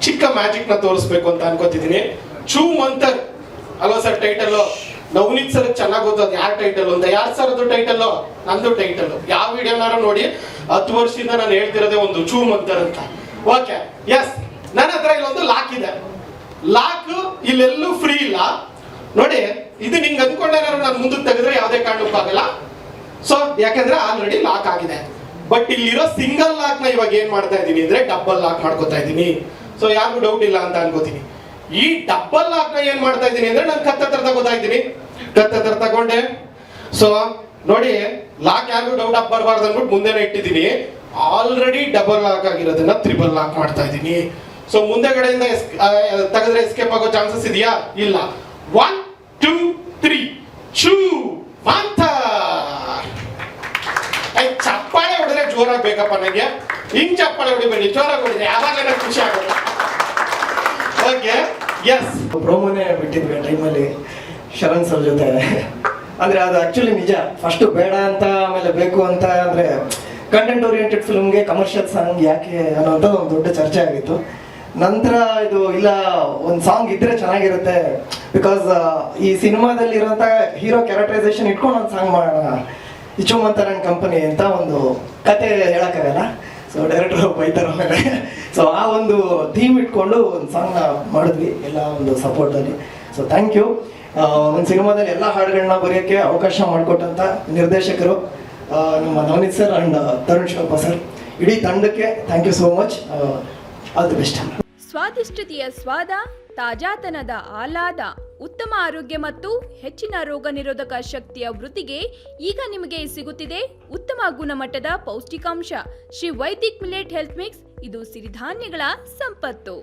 ಚಿಕ್ಕ ಮ್ಯಾಜಿಕ್ ನ ತೋರಿಸ್ಬೇಕು ಅಂತ ಅನ್ಕೋತಿದ್ದೀನಿ. ಚೂ ಮಂತರ್ ಅಲ್ವಾ ಸರ್ ಟೈಟಲ್? ನವನೀತ್ ಸರ್ ಚೆನ್ನಾಗಿ ಗೊತ್ತದ ಯಾರ ಟೈಟಲ್ ಅಂತ. ಯಾರ್ ಸರ್ ಅದು ಟೈಟಲ್? ನಂದು ಟೈಟಲ್. ಯಾವ ವಿಡಿಯೋನಾರು ನೋಡಿ, 10 ವರ್ಷದಿಂದ ನಾನು ಹೇಳ್ತಿರೋದೇ ಒಂದು ಚೂ ಮಂತರ್ ಅಂತ. ಓಕೆ, ಎಸ್, ನನ್ನ ಹತ್ರ ಇಲ್ಲೊಂದು ಲಾಕ್ ಇದೆ. ಲಾಕ್ ಇಲ್ಲೆಲ್ಲೂ ಫ್ರೀ ಇಲ್ಲ ನೋಡಿ. ಇದು ನಿಂಗೆ ಅಂದ್ಕೊಂಡೇನಾದ್ರು ನಾನು ಮುಂದಕ್ಕೆ ತೆಗೆದ್ರೆ ಯಾವುದೇ ಕಾರಣಕ್ಕೂ ಆಗಲ್ಲ. ಸೊ ಯಾಕಂದ್ರೆ ಆಲ್ರೆಡಿ ಲಾಕ್ ಆಗಿದೆ. ಬಟ್ ಇಲ್ಲಿರೋ ಸಿಂಗಲ್ ಲಾಕ್ ನ ಇವಾಗ ಏನ್ ಮಾಡ್ತಾ ಇದೀನಿ ಅಂದ್ರೆ ಡಬಲ್ ಲಾಕ್ ಮಾಡ್ಕೋತಾ ಇದೀನಿ. ಸೊ ಯಾರಿಗೂ ಡೌಟ್ ಇಲ್ಲ ಅಂತ ಅನ್ಕೋತೀನಿ. ಈ ಡಬಲ್ ಲಾಕ್ ನ ಏನ್ ಮಾಡ್ತಾ ಇದೀನಿ ಅಂದ್ರೆ ನಾನು ಕತ್ತತ್ರ ತಗೋತಾ ಇದ್ದೀನಿ. ಕತ್ತತ್ರ ತಗೊಂಡೆ. ಸೊ ನೋಡಿ, ಲಾಕ್ ಯಾರಿಗೂ ಡೌಟ್ ಬರಬಾರ್ದು ಅಂದ್ಬಿಟ್ಟು ಮುಂದೆನೆ ಇಟ್ಟಿದ್ದೀನಿ. ಆಲ್ರೆಡಿ ಡಬಲ್ ಲಾಕ್ ಆಗಿರೋದನ್ನ ತ್ರಿಬಲ್ ಲಾಕ್ ಮಾಡ್ತಾ ಇದ್ದೀನಿ. ಸೊ ಮುಂದೆಗಡೆಯಿಂದ ತೆಗೆದ್ರೆ ಎಸ್ಕೇಪ್ ಆಗೋ ಚಾನ್ಸಸ್ ಇದೆಯಾ? ಇಲ್ಲ. 1 2 3 ಚೂ ಮಂತರ್. ಚಪ್ಪಾಳೆ ಹೊಡೆದ್ರೆ ಜೋರಾಗಿ ಬೇಕಪ್ಪ ನನಗೆ. ಹಿಂಗ್ ಚಪ್ಪಾಳೆ ಹೊಡಿಬೇಡಿ, ಜೋರಾಗಿ ಹೊಡಿದ್ರೆ ಯಾವಾಗ ಖುಷಿ ಆಗುತ್ತೆ. Okay, S. ಪ್ರೋಮೋನೇ ಬಿಟ್ಟಿದ್ವಿ ಟೈಮಲ್ಲಿ ಶರಣ್ ಸರ್ ಜೊತೆ. ಅಂದ್ರೆ ಅದು ಆಕ್ಚುಲಿ ನಿಜ. ಫಸ್ಟ್ ಬೇಡ ಅಂತ, ಆಮೇಲೆ ಬೇಕು ಅಂತ. ಅಂದ್ರೆ ಕಂಟೆಂಟ್ ಓರಿಯೆಂಟೆಡ್ ಫಿಲ್ಮ್ಗೆ ಕಮರ್ಷಿಯಲ್ ಸಾಂಗ್ ಯಾಕೆ ಅನ್ನೋಂಥದ್ದು ಒಂದು ದೊಡ್ಡ ಚರ್ಚೆ ಆಗಿತ್ತು. ನಂತರ ಇದು ಇಲ್ಲ, ಒಂದು ಸಾಂಗ್ ಇದ್ರೆ ಚೆನ್ನಾಗಿರುತ್ತೆ, ಬಿಕಾಸ್ ಈ ಸಿನಿಮಾದಲ್ಲಿ ಇರುವಂತ ಹೀರೋ ಕ್ಯಾರೆಕ್ಟರೈಸೇಷನ್ ಇಟ್ಕೊಂಡು ಒಂದು ಸಾಂಗ್ ಮಾಡೋಣ, ಈ ಚೂ ಮಂತರ್ ಅಂಡ್ ಕಂಪನಿ ಅಂತ ಒಂದು ಕತೆ ಹೇಳಕ್ಕಾಗಲ್ಲ. ಸೊ ಡೈರೆಕ್ಟರ್ ಬೈತಾರ ಮೇಲೆ. ಸೊ ಆ ಒಂದು ಥೀಮ್ ಇಟ್ಕೊಂಡು ಒಂದು ಸಾಂಗ್ನ ಮಾಡಿದ್ವಿ ಎಲ್ಲ ಒಂದು ಸಪೋರ್ಟಲ್ಲಿ. So thank you. ಒಂದು ಸಿನಿಮಾದಲ್ಲಿ ಎಲ್ಲ ಹಾಡುಗಳನ್ನ ಬರೆಯೋಕ್ಕೆ ಅವಕಾಶ ಮಾಡಿಕೊಟ್ಟಂಥ ನಿರ್ದೇಶಕರು ನಮ್ಮ Navneet sir and Tarun Shivappa sir, ಇಡೀ ತಂಡಕ್ಕೆ thank you so much. All the best. ಸ್ವಾದಿಷ್ಟತೆಯ ಸ್ವಾದ, ತಾಜಾತನದ ಆಹ್ಲಾದ, ಉತ್ತಮ ಆರೋಗ್ಯ ಮತ್ತು ಹೆಚ್ಚಿನ ರೋಗ ನಿರೋಧಕ ಶಕ್ತಿಯ ವೃದ್ಧಿಗೆ ಈಗ ನಿಮಗೆ ಸಿಗುತ್ತಿದೆ ಉತ್ತಮ ಗುಣಮಟ್ಟದ ಪೌಷ್ಟಿಕಾಂಶ Shri Vaidik millet health mix. ಇದು ಸಿರಿಧಾನ್ಯಗಳ ಸಂಪತ್ತು.